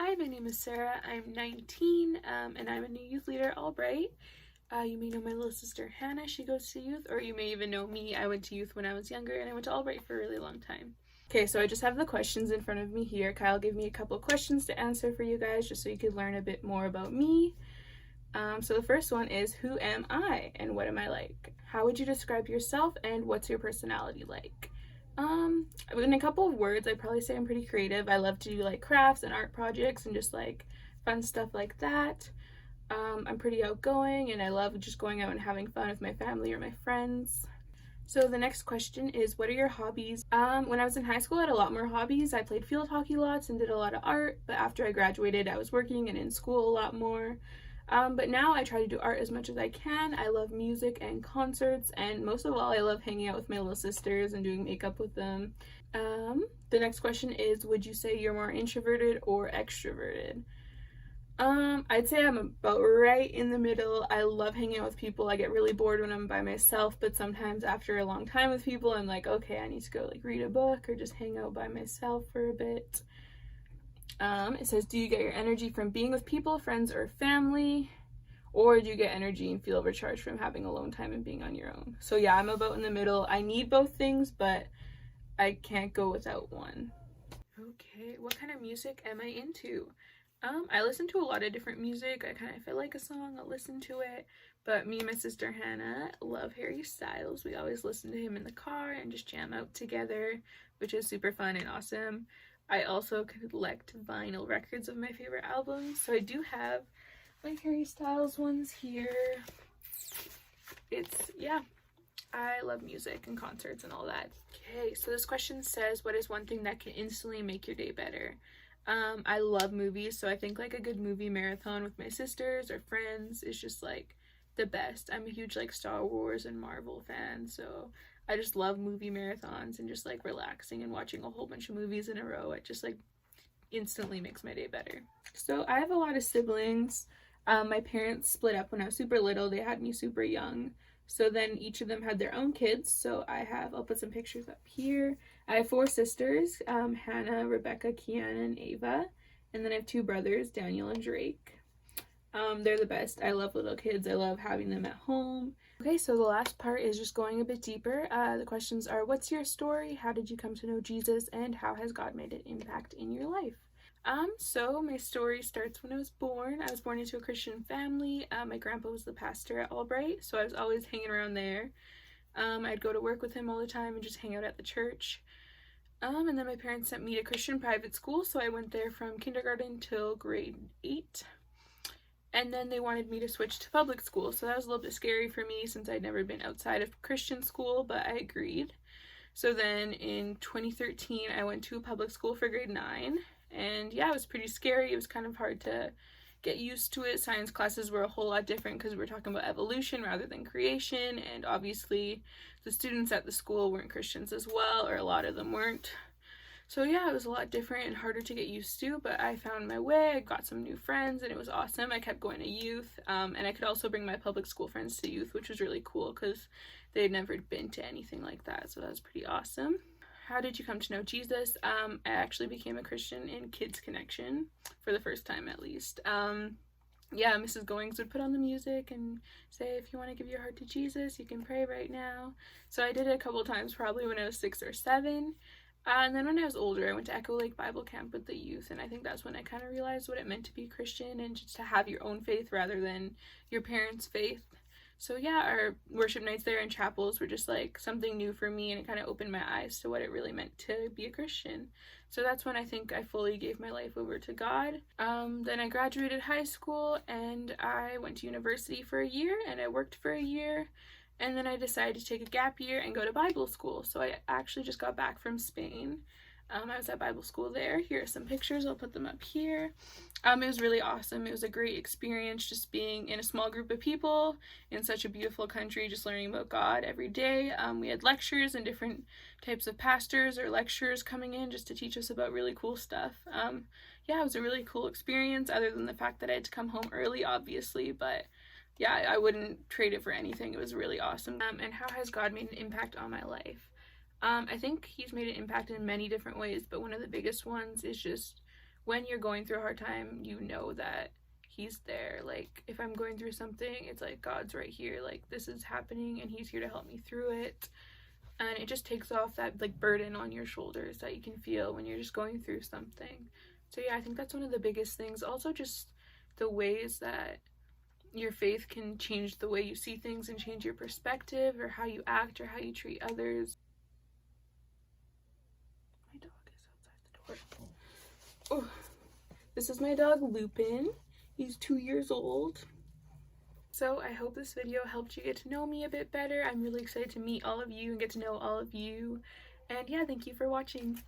Hi, my name is Sarah. I'm 19, and I'm a new youth leader at Albright. You may know my little sister Hannah, she goes to youth, or you may even know me. I went to youth when I was younger, and I went to Albright for a really long time. Okay, so I just have the questions in front of me here. Kyle gave me a couple questions to answer for you guys, just so you could learn a bit more about me. So the first one is, who am I, and what am I like? How would you describe yourself, and what's your personality like? In a couple of words, I'd probably say I'm pretty creative. I love to do like crafts and art projects and just like fun stuff like that. I'm pretty outgoing and I love just going out and having fun with my family or my friends. So the next question is, what are your hobbies? When I was in high school, I had a lot more hobbies. I played field hockey lots and did a lot of art, but after I graduated, I was working and in school a lot more. But now I try to do art as much as I can. I love music and concerts, and most of all, I love hanging out with my little sisters and doing makeup with them. The next question is, would you say you're more introverted or extroverted? I'd say I'm about right in the middle. I love hanging out with people. I get really bored when I'm by myself, but sometimes after a long time with people, I'm like, okay, I need to go like read a book or just hang out by myself for a bit. It says, do you get your energy from being with people, friends, or family? Or do you get energy and feel recharged from having alone time and being on your own? So yeah, I'm about in the middle. I need both things, but I can't go without one. Okay, what kind of music am I into? I listen to a lot of different music. If I like a song, I'll listen to it. But me and my sister Hannah love Harry Styles. We always listen to him in the car and just jam out together, which is super fun and awesome. I also collect vinyl records of my favorite albums, so I do have my Harry Styles ones here. Yeah, I love music and concerts and all that. Okay, so this question says, what is one thing that can instantly make your day better? I love movies, so I think like a good movie marathon with my sisters or friends is just like the best. I'm a huge like Star Wars and Marvel fan, so I just love movie marathons and just like relaxing and watching a whole bunch of movies in a row. It just like instantly makes my day better. So I have a lot of siblings. My parents split up when I was super little. They had me super young. So then each of them had their own kids. So I'll put some pictures up here. I have 4 sisters, Hannah, Rebecca, Kiana, and Ava. And then I have 2 brothers, Daniel and Drake. They're the best. I love little kids. I love having them at home. Okay, so the last part is just going a bit deeper. The questions are, what's your story? How did you come to know Jesus? And how has God made an impact in your life? So my story starts when I was born. I was born into a Christian family. My grandpa was the pastor at Albright, so I was always hanging around there. I'd go to work with him all the time and just hang out at the church. And then my parents sent me to Christian private school, so I went there from kindergarten till grade 8. And then they wanted me to switch to public school, so that was a little bit scary for me since I'd never been outside of Christian school, but I agreed. So then in 2013, I went to a public school for grade 9. And yeah, it was pretty scary. It was kind of hard to get used to it. Science classes were a whole lot different because we were talking about evolution rather than creation. And obviously the students at the school weren't Christians as well, or a lot of them weren't. So yeah, it was a lot different and harder to get used to, but I found my way. I got some new friends and it was awesome. I kept going to youth, and I could also bring my public school friends to youth, which was really cool because they had never been to anything like that. So that was pretty awesome. How did you come to know Jesus? I actually became a Christian in Kids Connection for the first time, at least. Yeah, Mrs. Goings would put on the music and say, if you want to give your heart to Jesus, you can pray right now. So I did it a couple times, probably when I was 6 or 7. And then when I was older, I went to Echo Lake Bible Camp with the youth, and I think that's when I kind of realized what it meant to be Christian and just to have your own faith rather than your parents' faith. So yeah, our worship nights there in chapels were just like something new for me, and it kind of opened my eyes to what it really meant to be a Christian. So that's when I think I fully gave my life over to God. Then I graduated high school and I went to university for a year and I worked for a year. And then I decided to take a gap year and go to Bible school. So I actually just got back from Spain. I was at Bible school there. Here are some pictures. I'll put them up here. It was really awesome. It was a great experience just being in a small group of people in such a beautiful country, just learning about God every day. We had lectures and different types of pastors or lecturers coming in just to teach us about really cool stuff. Yeah, it was a really cool experience, other than the fact that I had to come home early, obviously, but yeah, I wouldn't trade it for anything. It was really awesome. And how has God made an impact on my life? I think he's made an impact in many different ways, but one of the biggest ones is just when you're going through a hard time, you know that he's there. Like, if I'm going through something, it's like God's right here, like this is happening and he's here to help me through it. And it just takes off that like burden on your shoulders that you can feel when you're just going through something. So yeah, I think that's one of the biggest things. Also, just the ways that your faith can change the way you see things and change your perspective or how you act or how you treat others. My dog is outside the door. Oh, this is my dog Lupin. He's 2 years old. So I hope this video helped you get to know me a bit better. I'm really excited to meet all of you and get to know all of you. And yeah, thank you for watching.